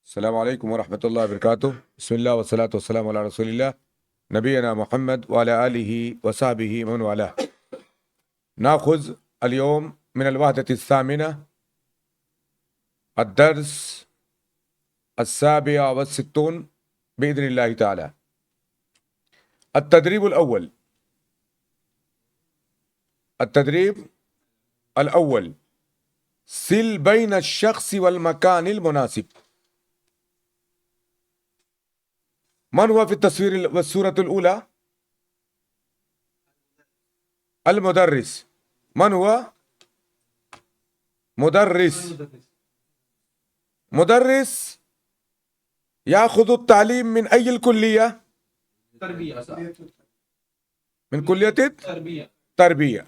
السلام عليكم ورحمة الله وبركاته. بسم الله والصلاة والسلام على رسول الله نبينا محمد وعلى آله وصحبه ومن والاه. نأخذ اليوم من الوحدة الثامنة الدرس 67 بإذن الله تعالى. التدريب الأول سل بين الشخص والمكان المناسب. من هو في التصوير والصورة الأولى؟ المدرس. من هو؟ مدرس يأخذ التعليم من أي الكلية؟ من كلية التربية.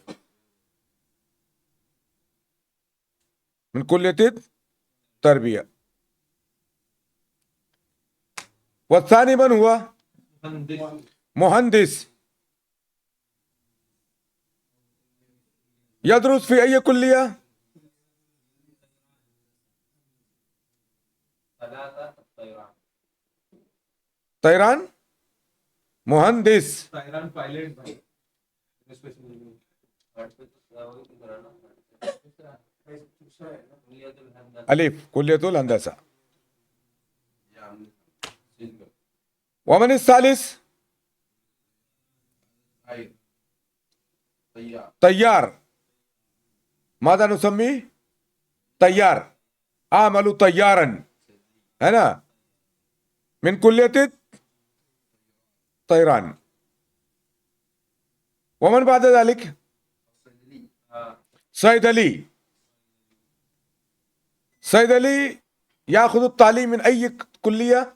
من كلية التربية. والثاني من هو؟ مهندس يدرس في أي كلية؟ طيران. مهندس ألف كلية الهندسة. ومن الثالث؟ طيار. ماذا نسميه؟ طيار. أعمل طيارا، ہے نا، من كلية طيران. ومن بعد ذلك؟ صيدلي. صيدلي يأخذ التعليم من أي كلية؟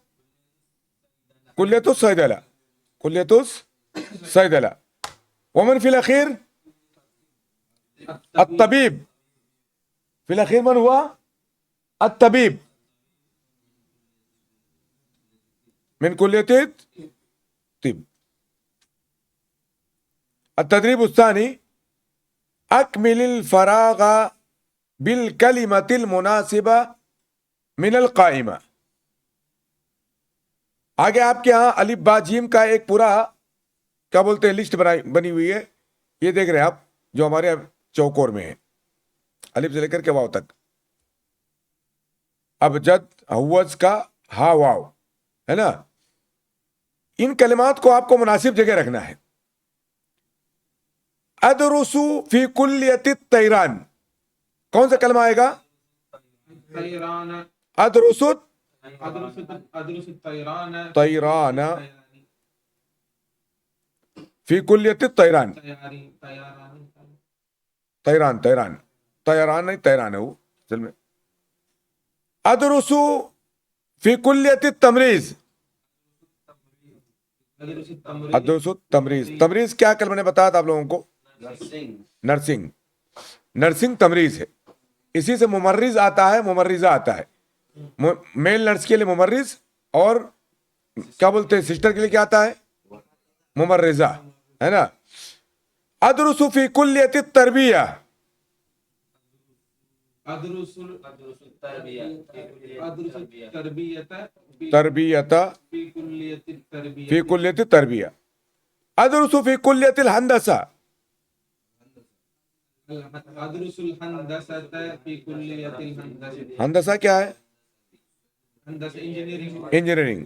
كلية الصيدلة. كلية الصيدلة. ومن في الأخير؟ الطبيب. في الأخير من هو؟ الطبيب من كلية الطب. التدريب الثاني أكمل الفراغ بالكلمة المناسبة من القائمة. آگے آپ کے ہاں الف با جیم کا ایک پورا کیا بولتے ہیں لسٹ بنی ہوئی ہے. یہ دیکھ رہے ہیں آپ جو ہمارے چوکور میں ہے، الف سے لے کر کے واو تک. ابجد ہوز کا ہا واو ہے نا. ان کلمات کو آپ کو مناسب جگہ رکھنا ہے. ادرسو فی کلیت الطیران، کون سا کلمہ آئے گا؟ ادرسو طیران فی کلیت الطیران. طیران نہیں، طیران ہے وہ اصل میں. ادرسو فی کلیت التمریز. ادرسو تمریز. تمریز کیا کل میں نے بتایا تھا آپ لوگوں کو؟ نرسنگ. نرسنگ تمریز ہے. اسی سے ممرض آتا ہے، ممرضہ آتا ہے. میل نرس کے لیے ممرض، اور کیا بولتے ہیں سسٹر کے لیے کیا آتا ہے؟ ممرضہ، ہے نا. ادرس فی کلیت التربیہ. تربیت فی کلیت التربیہ. ادرس فی کلیت الہندسہ. ہندسہ کیا ہے؟ انجینئرنگ.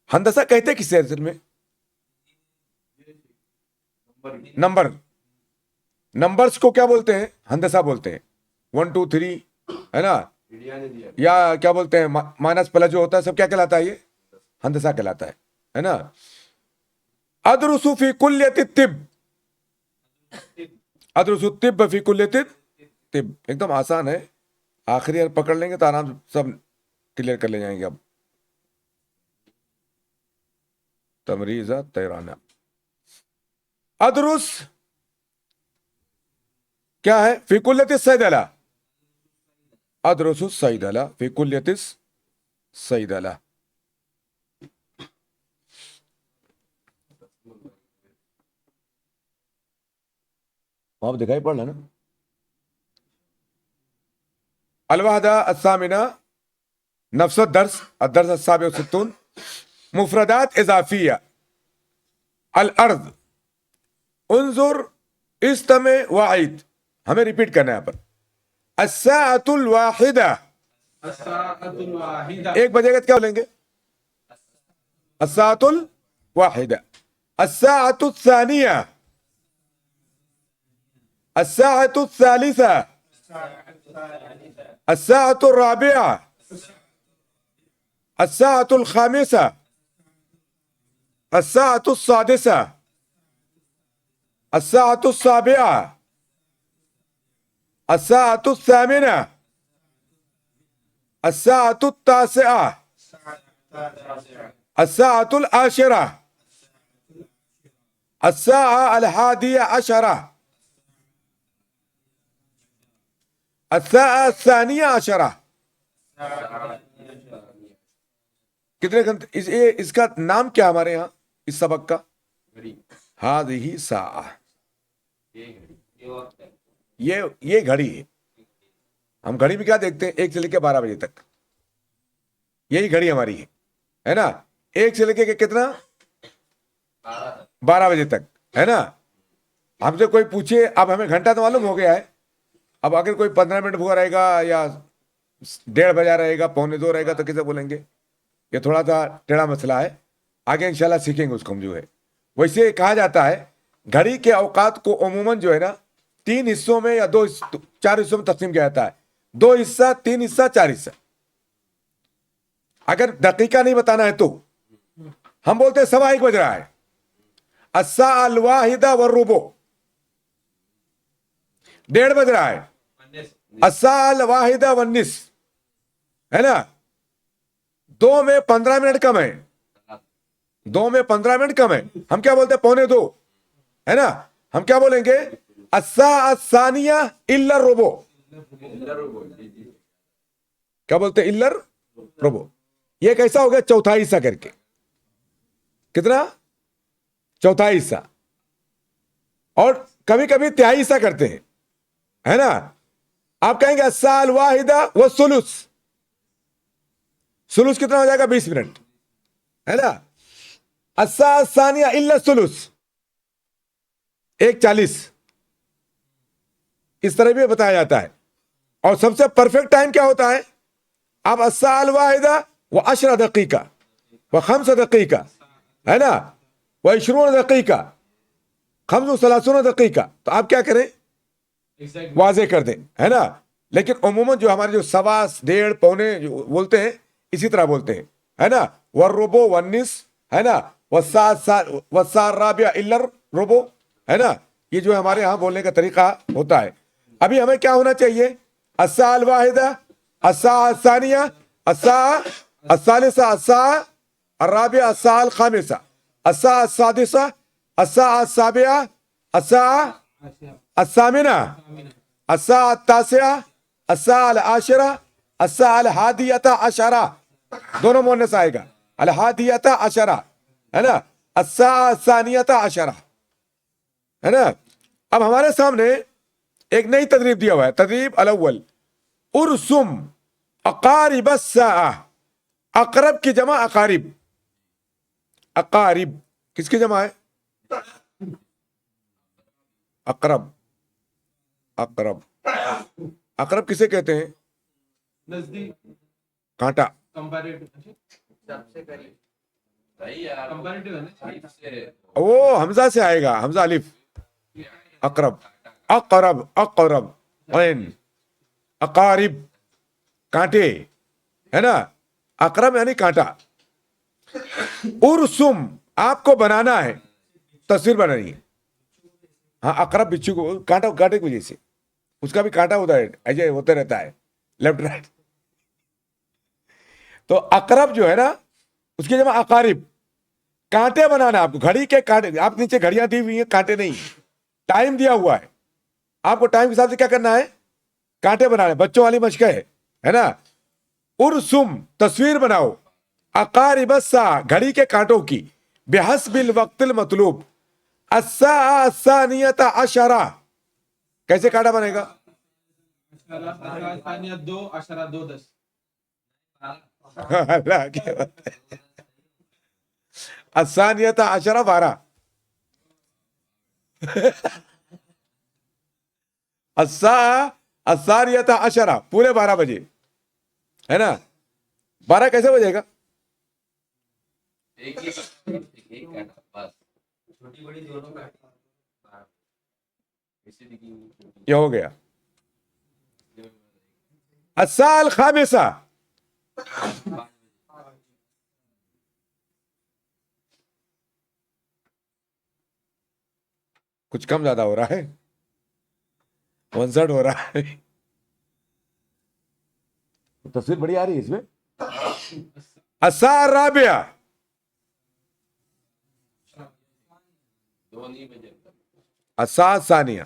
ہندسہ کہتے کس سے اصل میں؟ نمبرز کو کیا بولتے ہیں؟ ہندسہ بولتے ہیں. 1 2 3 ہے نا، یا کیا بولتے ہیں مائنس پلس جو ہوتا ہے سب کیا کہلاتا ہے؟ یہ ہندسہ کہلاتا ہے نا. ادرس فی کلیت الطب. ادرس الطب فی کلیت الطب. ایک دم آسان ہے، آخری حرف پکڑ لیں گے تو آرام سے سب کلیئر کر لے جائیں گے. اب تمریزہ طیرانہ. ادرس کیا ہے؟ فی کلیت الصیدلہ. ادرس الصیدلہ فی کلیت الصیدلہ. وہاں دکھائی پڑ رہا نا. الوحدہ الثامنہ نفس الدرس السابع والستون مفردات اضافیہ الارض انظر استمع وعید ہمیں ریپیٹ کرنا ہے یہاں پر الساعۃ الواحدہ ایک بجے کا کیا بولیں گے الساعۃ الواحدہ الساعۃ الثانیہ الساعۃ الثالثہ الساعۃ الرابعہ الساعۃ الخامسہ الساعۃ السادسہ الساعۃ السابعہ الساعۃ الثامنہ الساعۃ التاسعہ الساعۃ العاشرہ الساعة 11 الساعة 12 کتنے گھنٹے اس کا نام کیا ہمارے یہاں اس سبق کا هذه ساعة یہ گھڑی ہے ہم گھڑی میں کیا دیکھتے ہیں 1 سے لے کے 12 بجے تک یہی گھڑی ہماری ہے نا 1 سے لے کے کتنا 12 بجے تک ہے نا ہم سے کوئی پوچھے اب ہمیں گھنٹہ تو معلوم ہو گیا ہے اب اگر کوئی 15 منٹ بھوکا رہے گا یا 1:30 بجا رہے گا 1:45 رہے گا تو کیسے بولیں گے یہ تھوڑا سا ٹیڑھا مسئلہ ہے آگے انشاءاللہ سیکھیں گے اس کو ہم جو ہے ویسے کہا جاتا ہے گھڑی کے اوقات کو عموماً جو ہے نا 3 حصوں میں یا 4 حصوں میں تقسیم کیا جاتا ہے 2 حصہ 3 حصہ 4 حصہ اگر دقیقہ نہیں بتانا ہے تو ہم بولتے ہیں 1:15 بج رہا ہے الساعة الواحدة والربع 1:30 بج رہا ہے الساعة الواحدة والنصف ہے نا 2 میں 15 منٹ کم ہے 2 میں 15 منٹ کم ہے ہم کیا بولتے ہیں 1:45 ہے نا ہم کیا بولیں گے الساعة الثانية إلا الربع کیا بولتے ہیں إلا الربع یہ کیسا ہو گیا چوتھائی حصہ کر کے کتنا چوتھائی حصہ اور کبھی کبھی تہائی حصہ کرتے ہیں ہے نا آپ کہیں گے الساعة الواحدة والثلث ثلث کتنا ہو جائے گا 20 منٹ ہے نا الساعة الثانية إلا الثلث 1:40 اس طرح بھی بتایا جاتا ہے اور سب سے پرفیکٹ ٹائم کیا ہوتا ہے اب الساعة الواحدة و10 دقيقة و5 دقيقة ہے نا و20 دقيقة 35 دقيقة تو آپ کیا کریں واضح کر دیں ہے نا لیکن عموماً جو ہمارے جو 1:15 1:15 جو بولتے ہیں اسی طرح بولتے ہیں ہے نا والربع والنصف ہے نا والساعة الرابعة إلا الربع ہے نا یہ جو ہمارے ہاں بولنے کا طریقہ ہوتا ہے ابھی ہمیں کیا ہونا چاہیے الساعة الواحدة الساعة الثانية الساعة الثالثة الساعة الرابعة الساعة الخامسة الساعة السادسة الساعة السابعة الساعة الثامنة الساعة التاسعة الساعة العاشرة الساعة 11 دونوں مؤنث آئے گا 11 ہے نا الساعة 12 ہے نا اب ہمارے سامنے ایک نئی تدریب دیا ہوا ہے تدریب الاول ارسم اقارب الساعة اقرب کی جمع اقارب اقارب کس کی جمع ہے اقرب اقرب اقرب کسے کہتے ہیں نزدیک کانٹا وہ حمزہ سے آئے گا حمزہ الف اقرب اقرب اقرب عین اقارب کانٹے ہے نا اقرب یعنی کانٹا ارسم آپ کو بنانا ہے تصویر بنانی ہے ہاں اقرب بچھو کو کانٹے کی وجہ سے اس کا بھی کانٹا ہوتا ہے ایسے ہوتا رہتا ہے لیفٹ رائٹ تو اقرب جو ہے نا اس کی جمع اقارب کانٹے بنانا ہے آپ کو گھڑی کے کانٹے آپ نیچے گھڑیاں دی ہوئی ہیں کانٹے نہیں ٹائم دیا ہوا ہے آپ کو ٹائم کے حساب سے کیا کرنا ہے کانٹے بنانے بچوں والی مشق ہے نا ارسم تصویر بناؤ اقارب الساعة گھڑی کے کانٹوں کی بحسب الوقت المطلوب الساعة 12 کیسے کانٹا بنے گا اللہ کی بات ہے. الثانیۃ عشرہ 12. الثانیۃ عشرہ پورے 12 بجے ہے نا. 12 کیسے بجے گا؟ یہ ہو گیا. الساعة الخامسة کچھ کم زیادہ ہو رہا ہے. 59 ہو رہا ہے. تصویر بڑی آ رہی ہے اس میں. الساعة الرابعة الساعة الثانية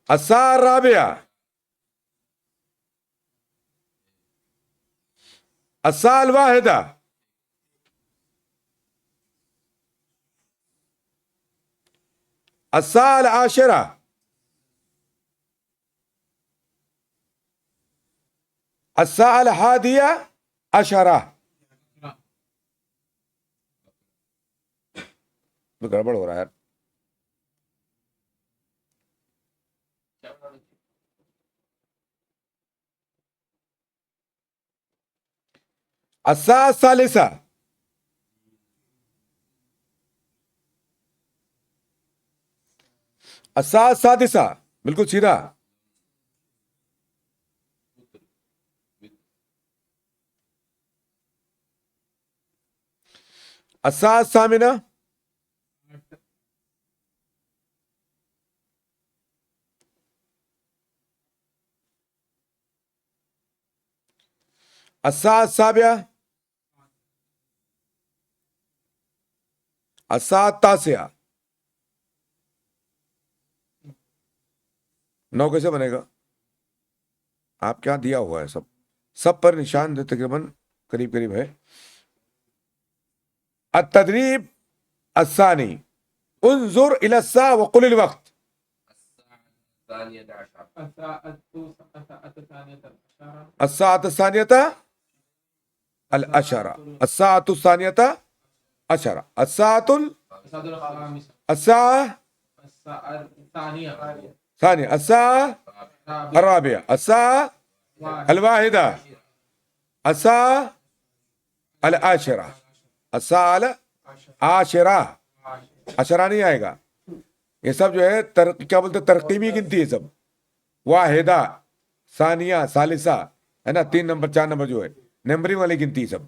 الساعة الرابعة الساعة الواحدة الساعة العاشرة الساعة الحادية عشرة. گڑبڑ ہو رہا ہے یار. الساعة الثالثة الساعة السادسة بالکل سیدھا. الساعة الثامنة الساعة السابعة الساعة التاسعة. 9 کیسے بنے گا؟ آپ کیا دیا ہوا ہے؟ سب پر نشان تقریباً قریب قریب ہے. التدریب الثانی انظر الى الساعة وقل الوقت. الساعة الثانية العشرة الساعة الثانية عشرة الساعة الساعة ثانية الساعة الرابعة الساعة الواحدة الساعة العاشرة الساعة العاشرة. عشرہ نہیں آئے گا. یہ سب جو ہے کیا بولتے ترقیبی گنتی ہے سب. واحدہ ثانیہ ثالثہ ہے نا. 3 نمبر 4 نمبر جو ہے نمبرنگ والی گنتی سب.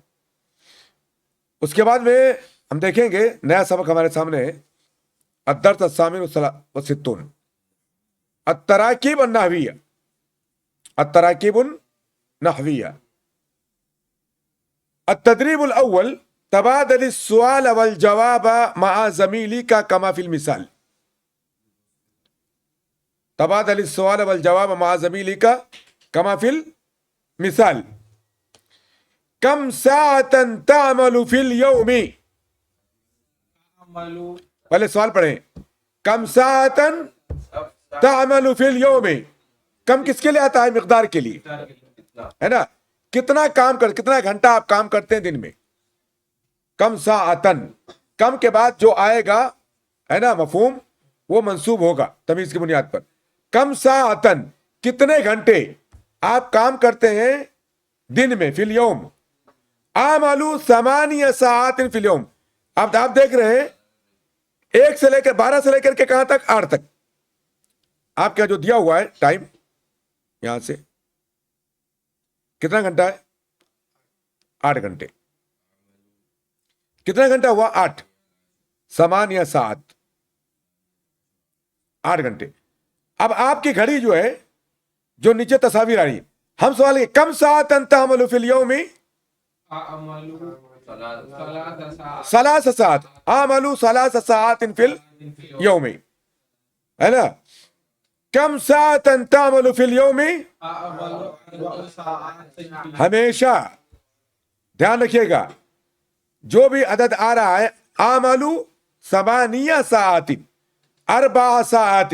اس کے بعد میں ہم دیکھیں گے نیا سبق ہمارے سامنے ہے. الدرس الثامن والستون التراکیب النحویہ. التراکیب النحویہ. التدریب الاول تبادل السؤال والجواب مع زميلك كما في المثال. تبادل السؤال والجواب مع زميلك كما في المثال. كم ساعة تعمل في اليوم؟ پہلے سوال پڑھیں. کم ساعة تعمل في اليوم. کم کس کے لیے آتا ہے؟ مقدار کے لیے ہے نا. کتنا کام کتنا گھنٹہ آپ کام کرتے ہیں دن میں. کم ساعتن کم کے بعد جو آئے گا ہے نا مفہوم وہ منصوب ہوگا تمیز کی بنیاد پر. کم ساعتن کتنے گھنٹے آپ کام کرتے ہیں دن میں. فی الیوم اعمل 8 ساعات فی الیوم. اب آپ دیکھ رہے ہیں 1 سے لے کر 12 سے لے کر کے کہاں تک؟ 8 تک. آپ کا جو دیا ہوا ہے ٹائم یہاں سے کتنا گھنٹہ ہے؟ 8 گھنٹے. کتنا گھنٹہ ہوا؟ 8. 8 ساعت 8 گھنٹے. اب آپ کی گھڑی جو ہے جو نیچے تصاویر آ رہی ہے ہم سوال ہے کم ساعت تعمل فی الیوم؟ 3 ساعات. اعمل 3 ساعات فی الیوم ہے نا. کم ساعت تعمل فی الیوم؟ ہمیشہ دھیان رکھیے گا جو بھی عدد آ رہا ہے اعمل 8 ساعات 4 ساعات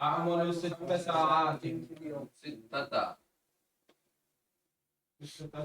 أعمل 6 ساعات ستة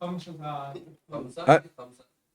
5 ساعات خمسة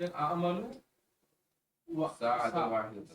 أعمل ساعة واحدة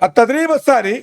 التدريب الثاني,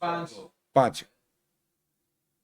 5 5,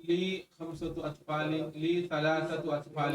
لي 5 أطفال لي 3 أطفال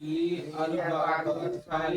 لي 4 أطفال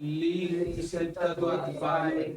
لي 6 أطفال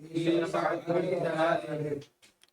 لي 7 أطفال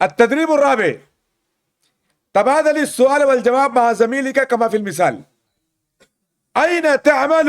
التدريب الرابع تبادل السؤال والجواب مع زميلك كما في المثال. أين تعمل؟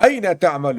أين تعمل,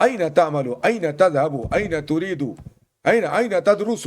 أين تعمل, أين تذهب, أين تريد, أين تدرس,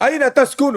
أين تسكن,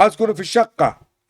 أسكن في الشقة,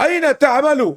أين تعمل,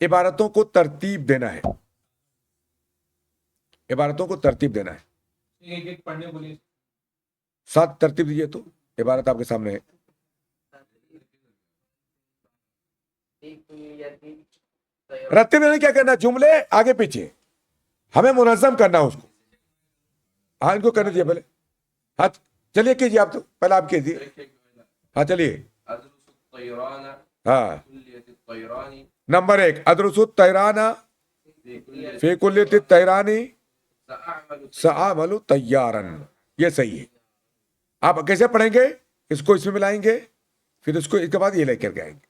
عبارتوں کو ترتیب دینا ہے, عبارتوں کو ترتیب دینا ہے. ایک ایک پڑھنے بولیے. ساتھ ترتیب دیجیے. تو عبارت آپ کے سامنے ہے. رتب میں کیا کرنا, جملے آگے پیچھے ہمیں منظم کرنا اس کو. ہاں ان کو کرنے دیجیے پہلے. ہاں چلیے کیجیے آپ, تو پہلے آپ کیجیے. ہاں چلیے. أدرس الطيران ہاں كلية الطيران نمبر 1 ادرس الطیران في كلية فی کلیۃ الطیران سأعمل سأعمل طیارا. یہ صحیح ہے. آپ کیسے پڑھیں گے, اس کو اس میں ملائیں گے, پھر اس کو اس کے بعد یہ لے کر کے آئیں گے.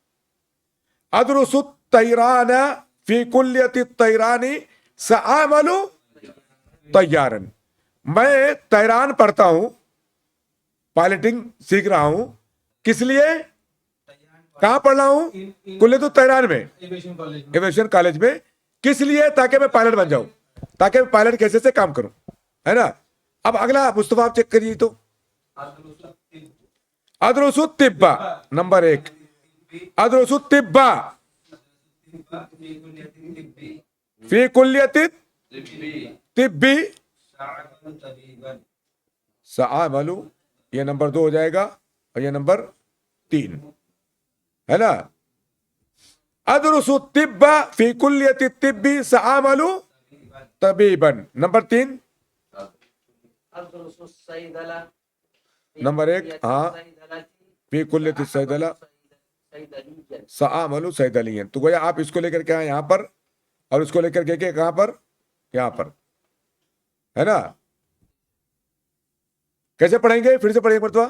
ادرس الطیران فی کلیۃ الطیران سأعمل طیارا. میں طیران پڑھتا ہوں, پائلٹنگ سیکھ رہا ہوں. کس لیے, کہاں پڑھ رہا ہوں, کلیۃ الطیران میں, ایویشن کالج میں. ایویشن کالج میں. کس لیے, تاکہ میں پائلٹ بن جاؤں, تاکہ میں پائلٹ کیسے سے کام کروں, ہے نا. اب اگلا مصطفیٰ آپ چیک کریے. تو ادرس الطب نمبر 1 ادرس الطب فی کلیۃ الطب سأعمل, یہ نمبر 2 ہو جائے گا, اور یہ نمبر 3 ہے نا. ادرس الطب فی کلیۃ الطب سأعمل طبیبا. نمبر 3 أدرس الصيدلة نمبر 1 ہاں فی کلیۃ الصیدلہ صيدليا. سأعمل صیدلیاً. تو گویا آپ اس کو لے کر کے آئے یہاں پر, اور اس کو لے کر کے کہاں پر, یہاں پر, ہے نا. کیسے پڑھیں گے, پھر سے پڑھیں گے مرتبہ,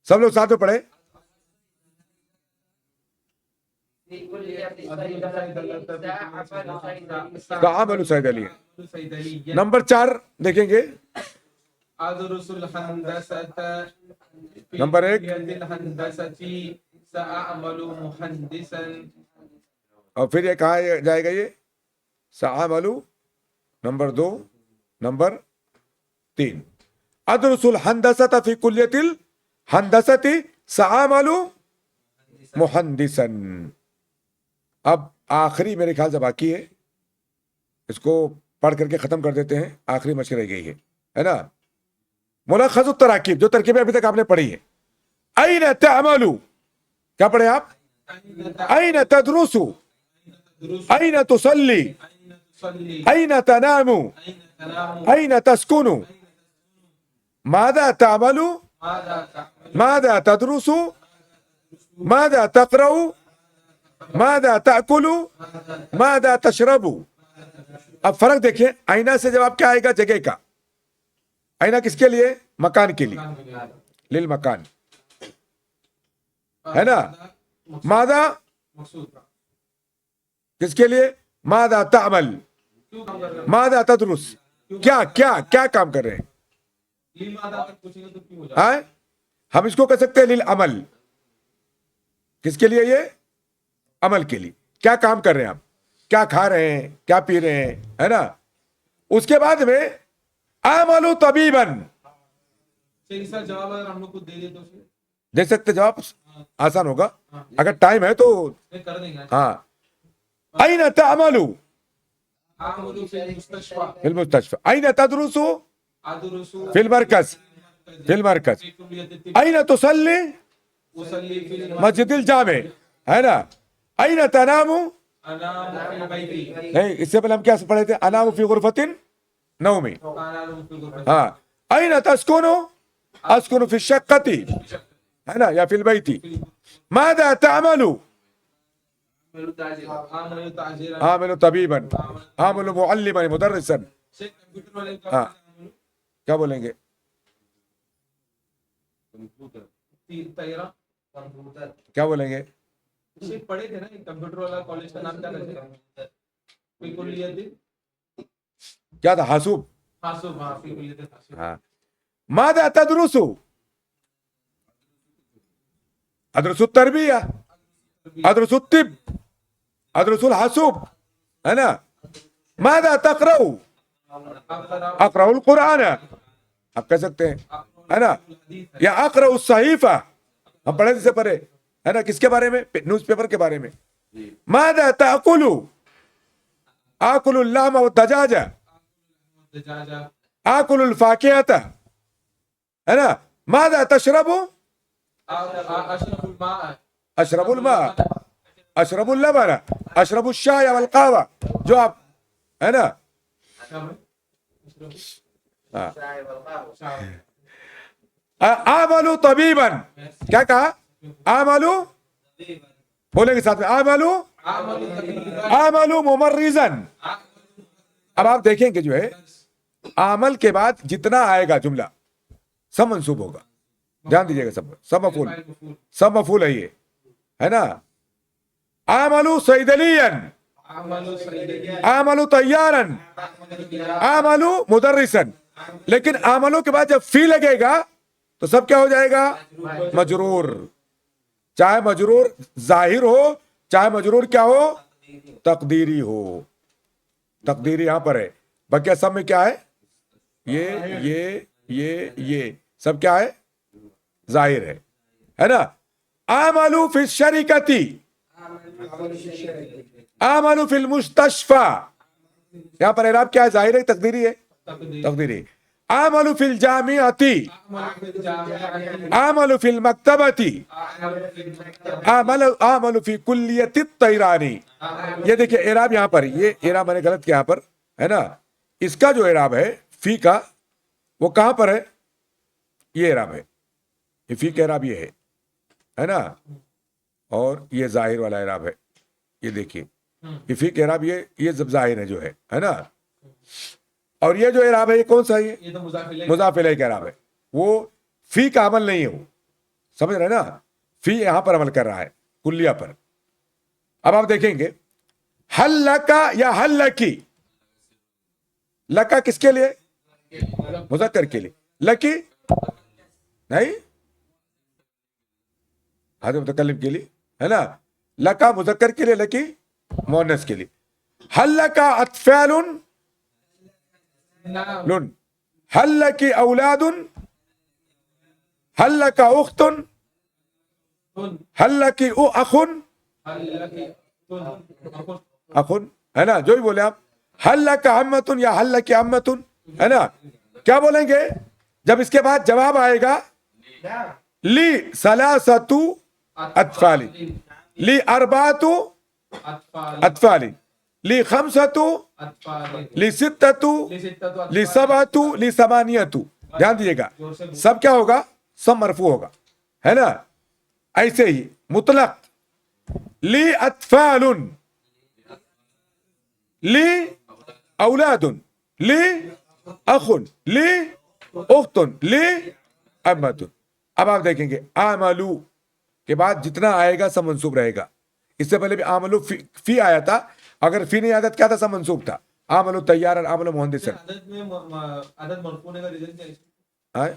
سب لوگ ساتھ میں پڑھیں. في كلية الصيدلة سأعمل صیدلیاً. صیدلیہ. نمبر 4 دیکھیں گے. ادرس الهندسة نمبر 1 كلية الهندسة سأعمل مهندسا. اور پھر یہ کہاں جائے گا, یہ سأعمل نمبر 2 نمبر 3 ادرس الهندسة فی کلیۃ الهندسة سأعمل مہندسا. اب آخری میرے خیال سے باقی ہے, اس کو پڑھ کر کے ختم کر دیتے ہیں. آخری مشق رہ گئی ہے نا. ملخص التراکیب, جو ترکیبیں ابھی تک آپ نے پڑھی ہیں. این تعمل, کیا پڑھے آپ, این تدرس, این تصلی, تصلي. این تنام, أين تنام. این تسکن, ماذا تعمل, ماذا تعمل. ماذا تدرس, ماذا تقرأ, ماذا تأكل, ماذا تشرب. اب فرق دیکھیں, آئینہ سے جواب کیا آئے گا, جگہ کا. آئینہ کس کے لیے, مکان کے لیے, للمکان, ہے نا. ماذا مقصود کس کے لیے, ماذا تعمل, کیوں کام کر رہے ہیں. ماذا تدرس, کیا کیا کیا کام کر رہے ہیں. لماذا تک پوچھیں گے تو کیوں ہو جائے گا. ہاں ہم اس کو کہہ سکتے ہیں للعمل. کس کے لیے, یہ عمل کے لیے. کیا کام کر رہے ہیں آپ, کیا کھا رہے ہیں, کیا پی رہے ہیں, ہے نا. اس کے بعد میں اعمل طبیبا, صحیح سر جواب اگر ہم لوگ کو دے دے تو پھر دے سکتے جواب, آسان ہوگا اگر ٹائم ہے تو. نہیں کر دیں گے. ہاں این تعمل اعمل فی المستشفى. فی المستشفى, این تدرس ادرس فی المرکز, فی المرکز, فی کلیة الطب. این تصلی اصلی فی المسجد. مسجد الجامع, ہے نا. این تنام, انام فی بیتی. نہیں اس سے پہلے ہم کیا پڑھے تھے, انام فی غرفۃ نومی. انام فی الغرفة. ہاں این تسکن, اسکن فی الشقۃ, ہے نا, یا فی البیت. ماذا تعمل, عمل تاجر عامل تعجیرا. عامل طبیبا, عامل معلما مدرسا. سے کمپیوٹر والے کا ہاں. کیا بولیں گے, تیرہ کمپیوٹر. کیا بولیں گے, اسے پڑھے تھے نا, کمپیوٹر والا کالج کا نام کیا تھا, فی کلیۃ کیا تھا, حاسوب. حاسب. ہاں فی کلیۃ حاسب. ہاں. ماذا تدرس, ادرس التربیہ, ادرس الطب, ادرس الحاسوب, ہے نا. ماذا تقرأ, اقرأ القرآن, آپ کہہ سکتے ہیں, ہے نا. یا اقرأ الصحیفہ, ہم پڑھے جسے پڑھے, ہے نا. کس کے بارے میں, نیوز پیپر کے بارے میں. ماذا تأكل آكل اللحم والدجاجة دجاجة آكل الفاكهة ہے نا ماذا تشرب أشرب الماء اشرب الماء اشرب اللبن اشرب الشاي والقهوة جو آپ ہے نا الشاي والقهوة. آملو طبیبا کیا کہا آملو بولیں گے ساتھ میں آملو آملو ممرزا اب آپ دیکھیں کہ جو ہے عمل کے بعد جتنا آئے گا جملہ سب منصوب ہوگا دھیان دیجیے گا سب مفعول ہے یہ ہے نا عملو صیدلیا عملو طیارا عملو مدرسا لیکن عملوں کے بعد جب فی لگے گا تو سب کیا ہو جائے گا مجرور چاہے مجرور ظاہر ہو چاہے مجرور کیا ہو تقدیری ہو تقدیری یہاں پر ہے باقی سب میں کیا ہے یہ سب کیا ہے ظاہر ہے نا عملو فی الشریکتی عملو فی المستشفى یہاں پر اعراب کیا ہے ظاہر ہے تقدیری ہے تقدیری عملو فی الجامعتی عملو فی المکتبتی عملو فی کلیت الطیرانی یہ دیکھیں اعراب یہاں پر یہ اعراب میں نے غلط کیا یہاں پر ہے نا اس کا جو اعراب ہے فی کا وہ کہاں پر ہے یہ اعراب ہے یہ فی کا اعراب یہ ہے نا اور یہ ظاہر والا اعراب ہے یہ دیکھیے یہ فی کا اعراب یہ جب ظاہر ہے جو ہے نا اور یہ جو اعراب ہے یہ کون سا ہے یہ تو مضاف الیہ کا اعراب ہے وہ فی کا عمل نہیں ہے وہ سمجھ رہے نا فی یہاں پر عمل کر رہا ہے کلیہ پر اب آپ دیکھیں گے حل لکا یا حل لکی لکا کس کے لیے مذکر کے لیے لکی نہیں حاضر متکلم کے لیے ہے نا لکا مذکر کے لیے لکی مؤنث کے لیے حل لکا اطفال لن هل لك اولاد هل لك اخت هل لك اخ اخ ہے نا جو بھی بولے آپ هل لك عمة یا هل لك عمة ہے نا کیا بولیں گے جب اس کے بعد جواب آئے گا لی ثلاثة اطفال لی اربعة اطفال لی خمسة لی ستة لی سبعة لی ثمانية دھیان دیجیے گا سب کیا ہوگا سب مرفوع ہوگا ہے نا ایسے ہی مطلق لی اطفال لی اولاد لی اخ لی اخت لی امت اب آپ دیکھیں گے عملو کے بعد جتنا آئے گا سب منصوب رہے گا اس سے پہلے بھی عملو فی آیا تھا اگر فی نہیں آیا کیا تھا سب منصوب تھا عملو تیار عملو مہندس عدد میں عدد مرفوع ہونے کا ریزن کیا ہے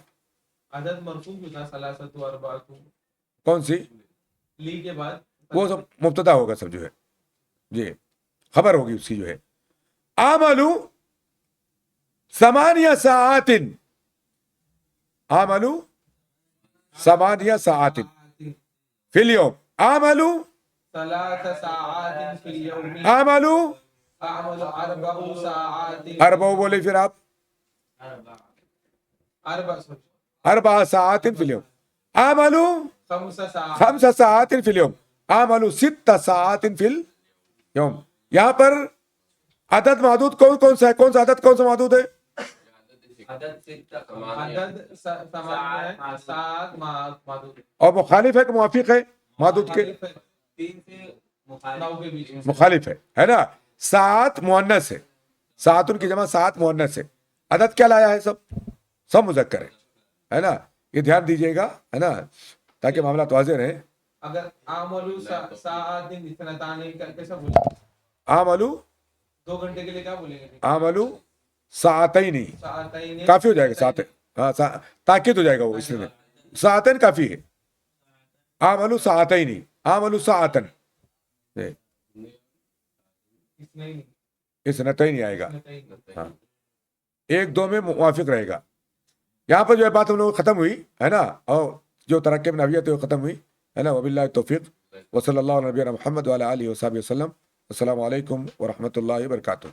عدد مرفوع کیوں تھا ثلاثۃ و اربعۃ کون سی لی کے بعد وہ سب مبتدا ہوگا سب جو ہے جی خبر ہوگی اس کی جو ہے عملو ثمانیہ ساعات عملو ثمانیہ ساعات فی اليوم عملو ثلاث ساعات فی اليوم عملو اعمل 4 ساعات اربع بولے پھر آپ 4 ساعات فی اليوم عملو 5 ساعات 5 ساعات فی اليوم عملو 6 ساعات فی اليوم یہاں پر عدد محدود کون سا ہے کون سا عدد کون سا محدود ہے عدد ساعات محدود اور مخالف ہے کہ موافق ہے محدود کے 3 سے 9 کے بیچ میں مخالف ہے نا ساعت مؤنث ہے ساعتن کی جمع ساعت مؤنث ہے عدد کیا لایا ہے سب مذکر ہے نا یہ دھیان دیجیے گا ہے نا تاکہ معاملات واضح رہے اگر عملو ساعات اثنتان کیسا بولیں عملو 2 گھنٹے کے لیے کیا بولیں گے عملو ساعتین ساعتین کافی ہو جائے گا ساعت ہاں تاکید ہو جائے گا وہ اس میں ساعتین کافی ہے عملو ساعتین عملو ساعتن اس نتین نہیں آئے گا ہاں 1 2 میں موافق رہے گا یہاں پر جو ہے بات ہم لوگ ختم ہوئی ہے نا اور جو ترکیب نحویت ہے وہ ختم ہوئی ہے نا وباللہ توفیق وصلی اللہ علیہ نبینا محمد وعلی آلہ وصحبہ وسلم. السلام علیکم ورحمۃ اللہ وبرکاتہ.